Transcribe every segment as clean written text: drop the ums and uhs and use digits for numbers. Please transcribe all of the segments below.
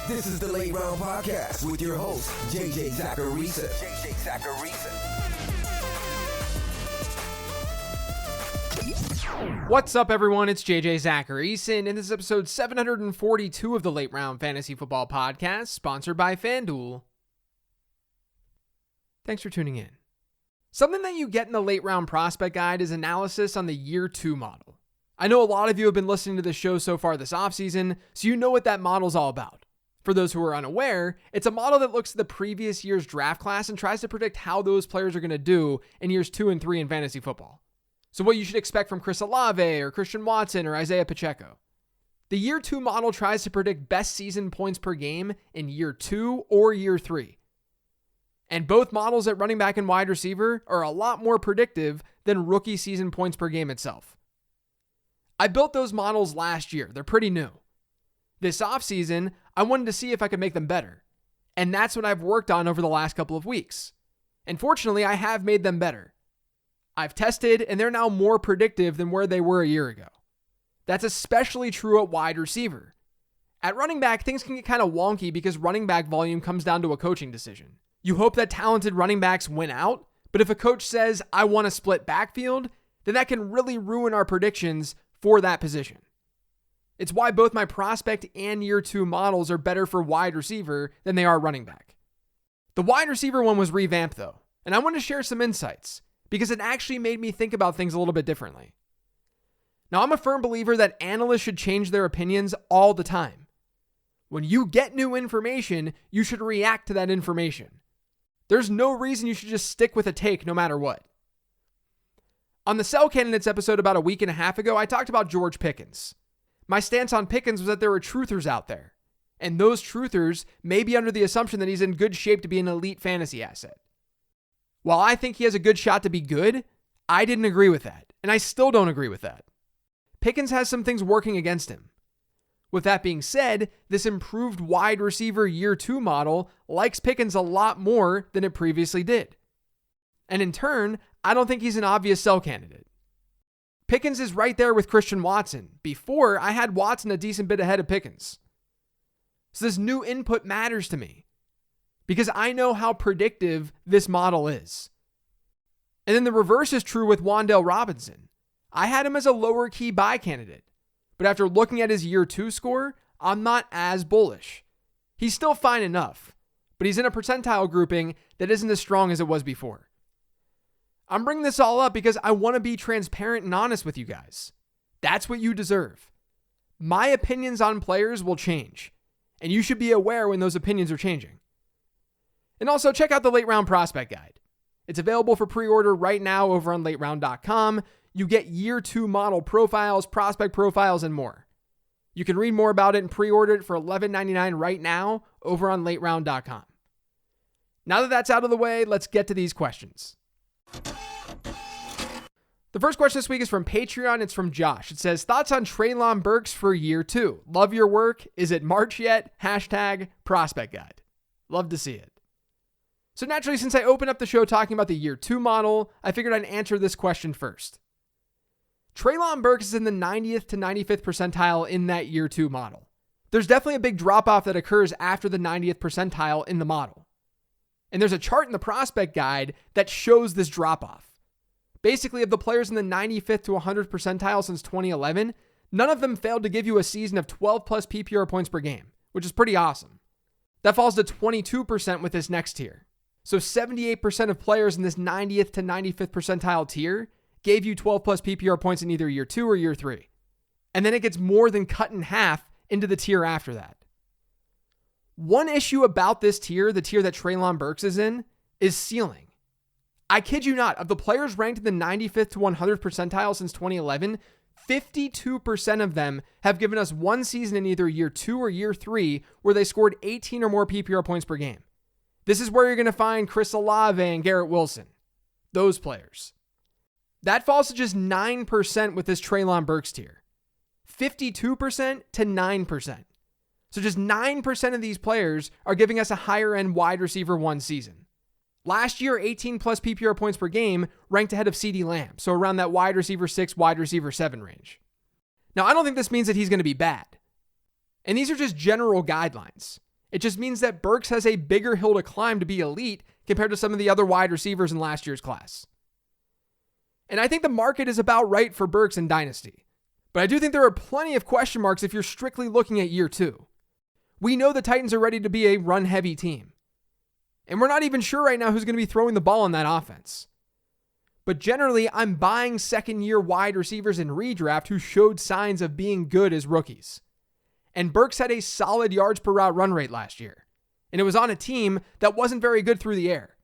This is the Late Round Podcast with your host, JJ Zacharisa. What's up, everyone? It's JJ Zacharisa, and this is episode 742 of the Late Round Fantasy Football Podcast, sponsored by FanDuel. Thanks for tuning in. Something that you get in the Late Round Prospect Guide is analysis on the Year 2 model. I know a lot of you have been listening to this show so far this offseason, so you know what that model's all about. For those who are unaware, it's a model that looks at the previous year's draft class and tries to predict how those players are going to do in years 2 and 3 in fantasy football. So what you should expect from Chris Olave or Christian Watson or Isaiah Pacheco. The Year 2 model tries to predict best season points per game in Year 2 or Year 3. And both models at running back and wide receiver are a lot more predictive than rookie season points per game itself. I built those models last year. They're pretty new. This offseason, I wanted to see if I could make them better. And that's what I've worked on over the last couple of weeks. And fortunately, I have made them better. I've tested, and they're now more predictive than where they were a year ago. That's especially true at wide receiver. At running back, things can get kind of wonky because running back volume comes down to a coaching decision. You hope that talented running backs win out, but if a coach says, I want a split backfield, then that can really ruin our predictions for that position. It's why both my prospect and Year 2 models are better for wide receiver than they are running back. The wide receiver one was revamped though, and I want to share some insights because it actually made me think about things a little bit differently. Now, I'm a firm believer that analysts should change their opinions all the time. When you get new information, you should react to that information. There's no reason you should just stick with a take no matter what. On the Sell Candidates episode about a week and a half ago, I talked about George Pickens. My stance on Pickens was that there were truthers out there, and those truthers may be under the assumption that he's in good shape to be an elite fantasy asset. While I think he has a good shot to be good, I didn't agree with that, and I still don't agree with that. Pickens has some things working against him. With that being said, this improved wide receiver Year 2 model likes Pickens a lot more than it previously did. And in turn, I don't think he's an obvious sell candidate. Pickens is right there with Christian Watson. Before, I had Watson a decent bit ahead of Pickens. So this new input matters to me because I know how predictive this model is. And then the reverse is true with Wan'Dale Robinson. I had him as a lower key buy candidate, but after looking at his Year 2 score, I'm not as bullish. He's still fine enough, but he's in a percentile grouping that isn't as strong as it was before. I'm bringing this all up because I want to be transparent and honest with you guys. That's what you deserve. My opinions on players will change, and you should be aware when those opinions are changing. And also check out the Late Round Prospect Guide. It's available for pre-order right now over on lateround.com. You get Year 2 model profiles, prospect profiles, and more. You can read more about it and pre-order it for $11.99 right now over on lateround.com. Now that that's out of the way, let's get to these questions. The first question this week is from Patreon. It's from Josh. It says, thoughts on Treylon Burks for Year 2. Love your work. Is it March yet? #prospect guide. Love to see it. So naturally, since I opened up the show talking about the Year 2 model, I figured I'd answer this question first. Treylon Burks is in the 90th to 95th percentile in that Year 2 model. There's definitely a big drop-off that occurs after the 90th percentile in the model. And there's a chart in the prospect guide that shows this drop-off. Basically, of the players in the 95th to 100th percentile since 2011, none of them failed to give you a season of 12 plus PPR points per game, which is pretty awesome. That falls to 22% with this next tier. So 78% of players in this 90th to 95th percentile tier gave you 12 plus PPR points in either Year 2 or Year 3. And then it gets more than cut in half into the tier after that. One issue about this tier, the tier that Treylon Burks is in, is ceiling. I kid you not, of the players ranked in the 95th to 100th percentile since 2011, 52% of them have given us one season in either Year 2 or Year 3 where they scored 18 or more PPR points per game. This is where you're going to find Chris Olave and Garrett Wilson. Those players. That falls to just 9% with this Treylon Burks tier. 52% to 9%. So just 9% of these players are giving us a higher end wide receiver one season. Last year, 18 plus PPR points per game ranked ahead of CeeDee Lamb, so around that wide receiver 6, wide receiver 7 range. Now, I don't think this means that he's going to be bad. And these are just general guidelines. It just means that Burks has a bigger hill to climb to be elite compared to some of the other wide receivers in last year's class. And I think the market is about right for Burks in Dynasty. But I do think there are plenty of question marks if you're strictly looking at year 2. We know the Titans are ready to be a run-heavy team. And we're not even sure right now who's going to be throwing the ball in that offense. But generally, I'm buying second-year wide receivers in redraft who showed signs of being good as rookies. And Burks had a solid yards per route run rate last year. And it was on a team that wasn't very good through the air.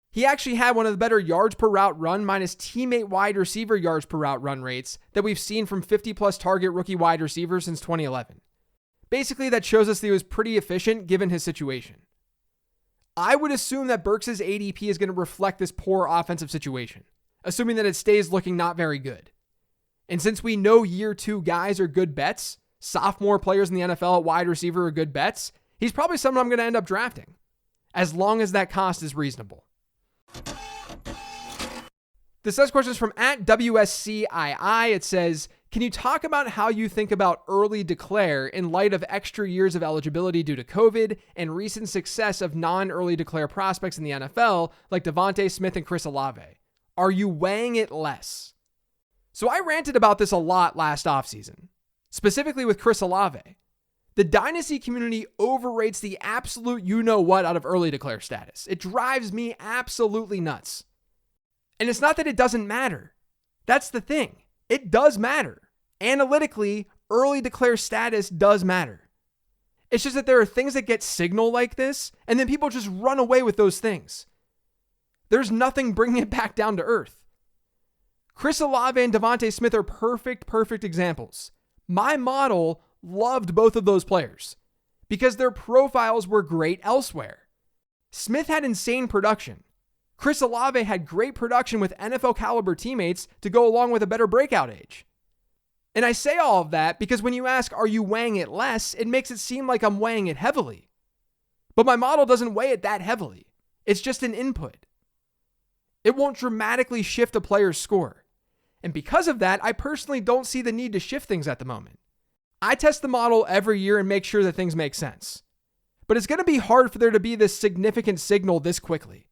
He actually had one of the better yards per route run minus teammate wide receiver yards per route run rates that we've seen from 50-plus target rookie wide receivers since 2011. Basically, that shows us that he was pretty efficient given his situation. I would assume that Burks' ADP is going to reflect this poor offensive situation, assuming that it stays looking not very good. And since we know year 2 guys are good bets, sophomore players in the NFL at wide receiver are good bets, he's probably someone I'm going to end up drafting, as long as that cost is reasonable. This next question is from @WSCII. It says, can you talk about how you think about early declare in light of extra years of eligibility due to COVID and recent success of non-early declare prospects in the NFL like Devontae Smith and Chris Olave? Are you weighing it less? So I ranted about this a lot last offseason, specifically with Chris Olave. The Dynasty community overrates the absolute you-know-what out of early declare status. It drives me absolutely nuts. And it's not that it doesn't matter. That's the thing. It does matter. Analytically, early declare status does matter. It's just that there are things that get signal like this, and then people just run away with those things. There's nothing bringing it back down to earth. Chris Olave and Devontae Smith are perfect examples. My model loved both of those players because their profiles were great elsewhere. Smith had insane production. Chris Olave had great production with NFL caliber teammates to go along with a better breakout age. And I say all of that because when you ask, are you weighing it less? It makes it seem like I'm weighing it heavily. But my model doesn't weigh it that heavily. It's just an input. It won't dramatically shift a player's score. And because of that, I personally don't see the need to shift things at the moment. I test the model every year and make sure that things make sense. But it's going to be hard for there to be this significant signal this quickly,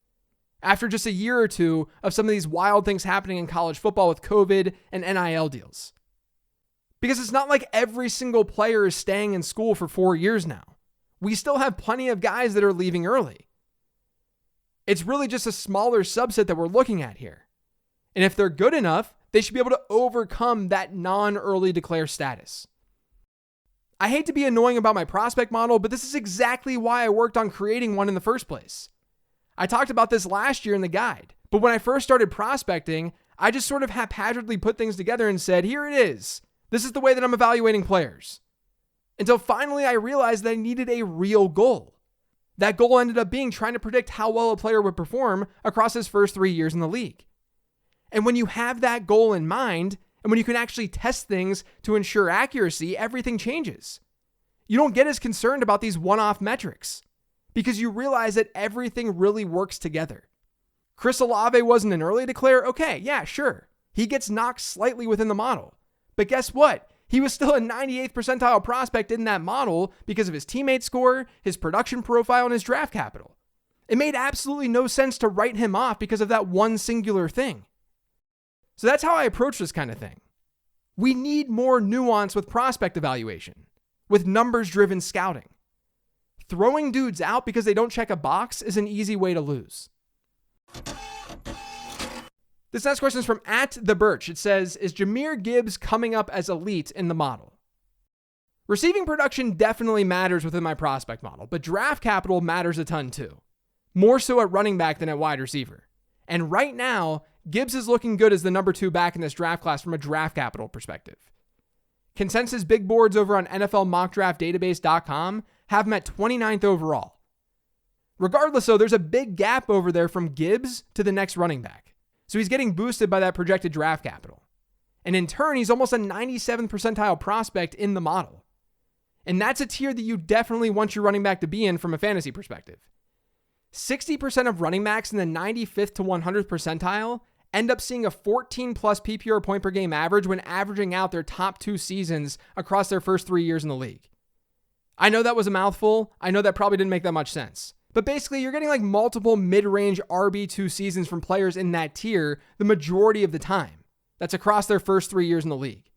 after just a year or two of some of these wild things happening in college football with COVID and NIL deals. Because it's not like every single player is staying in school for 4 years now. We still have plenty of guys that are leaving early. It's really just a smaller subset that we're looking at here. And if they're good enough, they should be able to overcome that non-early declare status. I hate to be annoying about my prospect model, but this is exactly why I worked on creating one in the first place. I talked about this last year in the guide, but when I first started prospecting, I just sort of haphazardly put things together and said, here it is. This is the way that I'm evaluating players. Until finally I realized that I needed a real goal. That goal ended up being trying to predict how well a player would perform across his first 3 years in the league. And when you have that goal in mind, and when you can actually test things to ensure accuracy, everything changes. You don't get as concerned about these one-off metrics because you realize that everything really works together. Chris Olave wasn't an early declare. Okay, yeah, sure. He gets knocked slightly within the model. But guess what? He was still a 98th percentile prospect in that model because of his teammate score, his production profile, and his draft capital. It made absolutely no sense to write him off because of that one singular thing. So that's how I approach this kind of thing. We need more nuance with prospect evaluation, with numbers-driven scouting. Throwing dudes out because they don't check a box is an easy way to lose. This next question is from @TheBirch. It says, is Jahmyr Gibbs coming up as elite in the model? Receiving production definitely matters within my prospect model, but draft capital matters a ton too. More so at running back than at wide receiver. And right now, Gibbs is looking good as the number 2 back in this draft class from a draft capital perspective. Consensus big boards over on NFLmockdraftdatabase.com have him at 29th overall. Regardless though, there's a big gap over there from Gibbs to the next running back. So he's getting boosted by that projected draft capital. And in turn, he's almost a 97th percentile prospect in the model. And that's a tier that you definitely want your running back to be in from a fantasy perspective. 60% of running backs in the 95th to 100th percentile end up seeing a 14 plus PPR point per game average when averaging out their top 2 seasons across their first 3 years in the league. I know that was a mouthful. I know that probably didn't make that much sense. But basically, you're getting like multiple mid-range RB2 seasons from players in that tier the majority of the time. That's across their first 3 years in the league.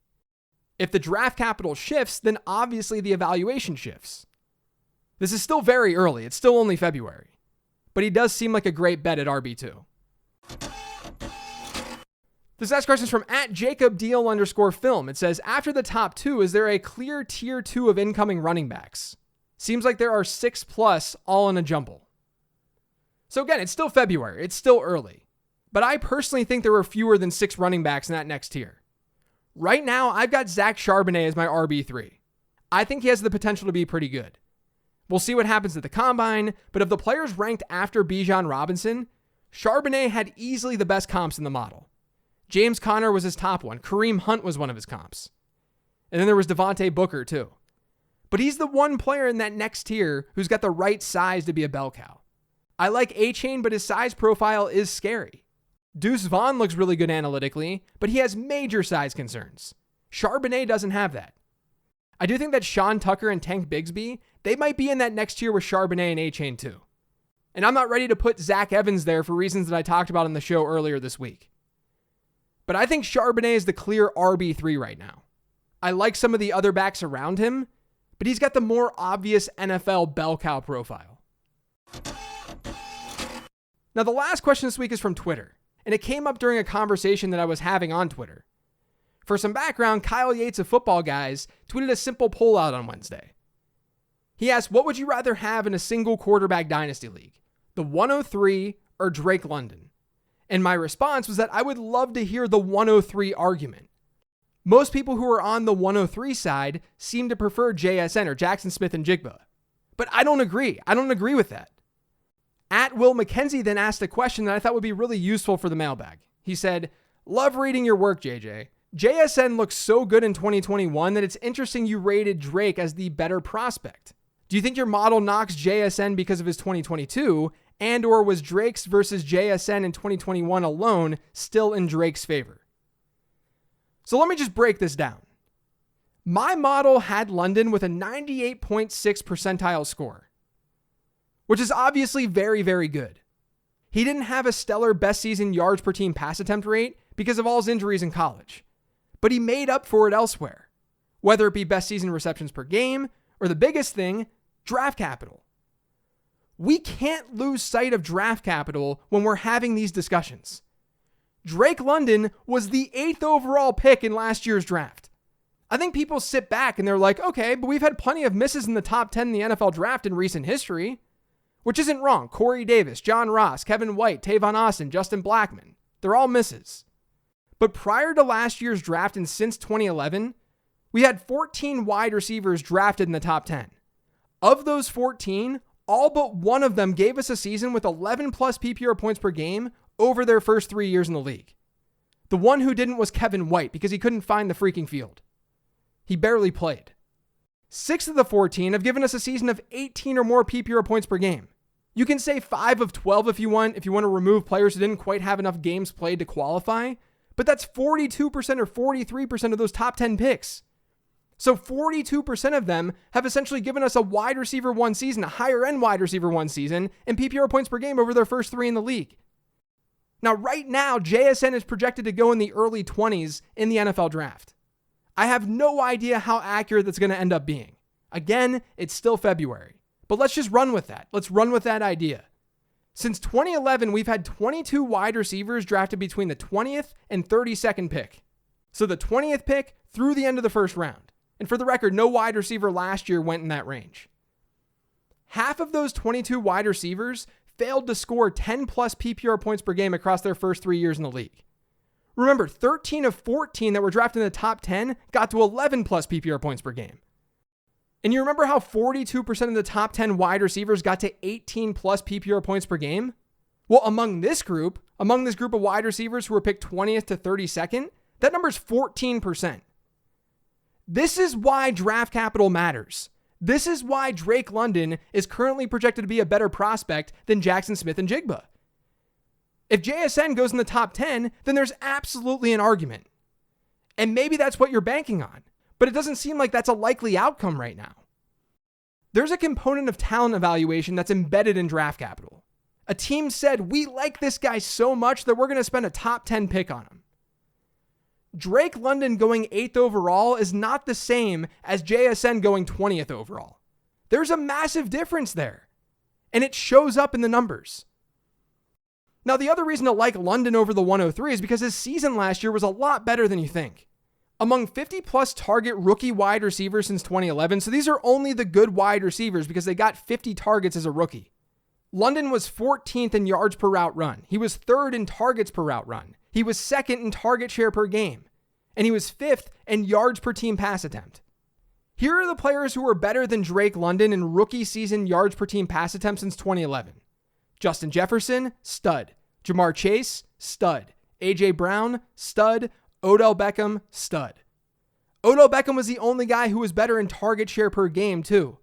If the draft capital shifts, then obviously the evaluation shifts. This is still very early. It's still only February. But he does seem like a great bet at RB2. This next question is from @JacobDeal_film. It says, after the top 2, is there a clear tier 2 of incoming running backs? Seems like there are 6+ all in a jumble. So again, it's still February. It's still early. But I personally think there are fewer than 6 running backs in that next tier. Right now, I've got Zach Charbonnet as my RB3. I think he has the potential to be pretty good. We'll see what happens at the combine, but of the players ranked after Bijan Robinson, Charbonnet had easily the best comps in the model. James Conner was his top one. Kareem Hunt was one of his comps. And then there was Devontae Booker too. But he's the one player in that next tier who's got the right size to be a bell cow. I like A-Chain, but his size profile is scary. Deuce Vaughn looks really good analytically, but he has major size concerns. Charbonnet doesn't have that. I do think that Sean Tucker and Tank Bigsby, they might be in that next tier with Charbonnet and A-Chain too. And I'm not ready to put Zach Evans there for reasons that I talked about in the show earlier this week. But I think Charbonnet is the clear RB3 right now. I like some of the other backs around him, but he's got the more obvious NFL bell cow profile. Now, the last question this week is from Twitter, and it came up during a conversation that I was having on Twitter. For some background, Kyle Yates of Football Guys tweeted a simple poll out on Wednesday. He asked, what would you rather have in a single quarterback dynasty league, the 103 or Drake London? And my response was that I would love to hear the 103 argument. Most people who are on the 103 side seem to prefer JSN or Jackson Smith and Jigba. But I don't agree. I don't agree with that. @Will McKenzie then asked a question that I thought would be really useful for the mailbag. He said, love reading your work, JJ. JSN looks so good in 2021 that it's interesting you rated Drake as the better prospect. Do you think your model knocks JSN because of his 2022, and or was Drake's versus JSN in 2021 alone still in Drake's favor? So let me just break this down. My model had London with a 98.6 percentile score, which is obviously very, very good. He didn't have a stellar best season yards per team pass attempt rate because of all his injuries in college, but he made up for it elsewhere, whether it be best season receptions per game or the biggest thing, draft capital. We can't lose sight of draft capital when we're having these discussions. Drake London was the 8th overall pick in last year's draft. I think people sit back and they're like, okay, but we've had plenty of misses in the top 10 in the NFL draft in recent history, which isn't wrong. Corey Davis, John Ross, Kevin White, Tavon Austin, Justin Blackmon, they're all misses. But prior to last year's draft and since 2011, we had 14 wide receivers drafted in the top 10. Of those 14, all but one of them gave us a season with 11 plus PPR points per game over their first 3 years in the league. The one who didn't was Kevin White because he couldn't find the freaking field. He barely played. 6 of the 14 have given us a season of 18 or more PPR points per game. You can say 5 of 12 if you want to remove players who didn't quite have enough games played to qualify, but that's 42% or 43% of those top 10 picks. So 42% of them have essentially given us a wide receiver one season, a higher end wide receiver one season, and PPR points per game over their first 3 in the league. Now, right now, JSN is projected to go in the early 20s in the NFL draft. I have no idea how accurate that's going to end up being. Again, it's still February, but let's just run with that. Let's run with that idea. Since 2011, we've had 22 wide receivers drafted between the 20th and 32nd pick. So the 20th pick through the end of the first round. And for the record, no wide receiver last year went in that range. Half of those 22 wide receivers failed to score 10 plus PPR points per game across their first 3 years in the league. Remember, 13 of 14 that were drafted in the top 10 got to 11 plus PPR points per game. And you remember how 42% of the top 10 wide receivers got to 18 plus PPR points per game? Well, among this group of wide receivers who were picked 20th to 32nd, that number's 14%. This is why draft capital matters. This is why Drake London is currently projected to be a better prospect than Jackson Smith and Jigba. If JSN goes in the top 10, then there's absolutely an argument. And maybe that's what you're banking on, but it doesn't seem like that's a likely outcome right now. There's a component of talent evaluation that's embedded in draft capital. A team said, we like this guy so much that we're going to spend a top 10 pick on him. Drake London going 8th overall is not the same as JSN going 20th overall. There's a massive difference there, and it shows up in the numbers. Now, the other reason to like London over the 103 is because his season last year was a lot better than you think. Among 50-plus target rookie wide receivers since 2011, so these are only the good wide receivers because they got 50 targets as a rookie. London was 14th in yards per route run. He was 3rd in targets per route run. He was 2nd in target share per game. And he was 5th in yards per team pass attempt. Here are the players who were better than Drake London in rookie season yards per team pass attempt since 2011. Justin Jefferson, stud. Jamar Chase, stud. A.J. Brown, stud. Odell Beckham, stud. Odell Beckham was the only guy who was better in target share per game, too.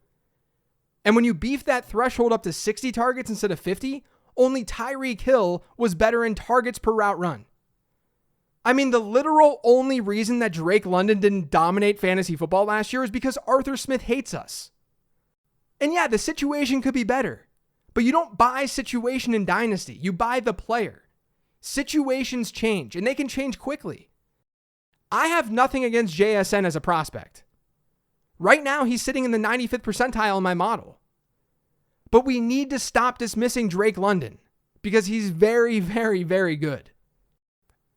And when you beef that threshold up to 60 targets instead of 50, only Tyreek Hill was better in targets per route run. I mean, the literal only reason that Drake London didn't dominate fantasy football last year is because Arthur Smith hates us. And yeah, the situation could be better, but you don't buy situation in Dynasty. You buy the player. Situations change, and they can change quickly. I have nothing against JSN as a prospect. Right now, he's sitting in the 95th percentile in my model. But we need to stop dismissing Drake London because he's very, very, very good.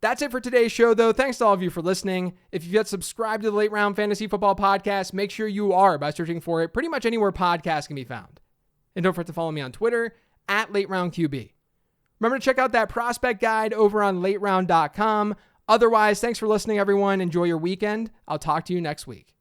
That's it for today's show, though. Thanks to all of you for listening. If you've yet subscribed to the Late Round Fantasy Football Podcast, make sure you are by searching for it pretty much anywhere podcasts can be found. And don't forget to follow me on Twitter @LateRoundQB. Remember to check out that prospect guide over on lateround.com. Otherwise, thanks for listening, everyone. Enjoy your weekend. I'll talk to you next week.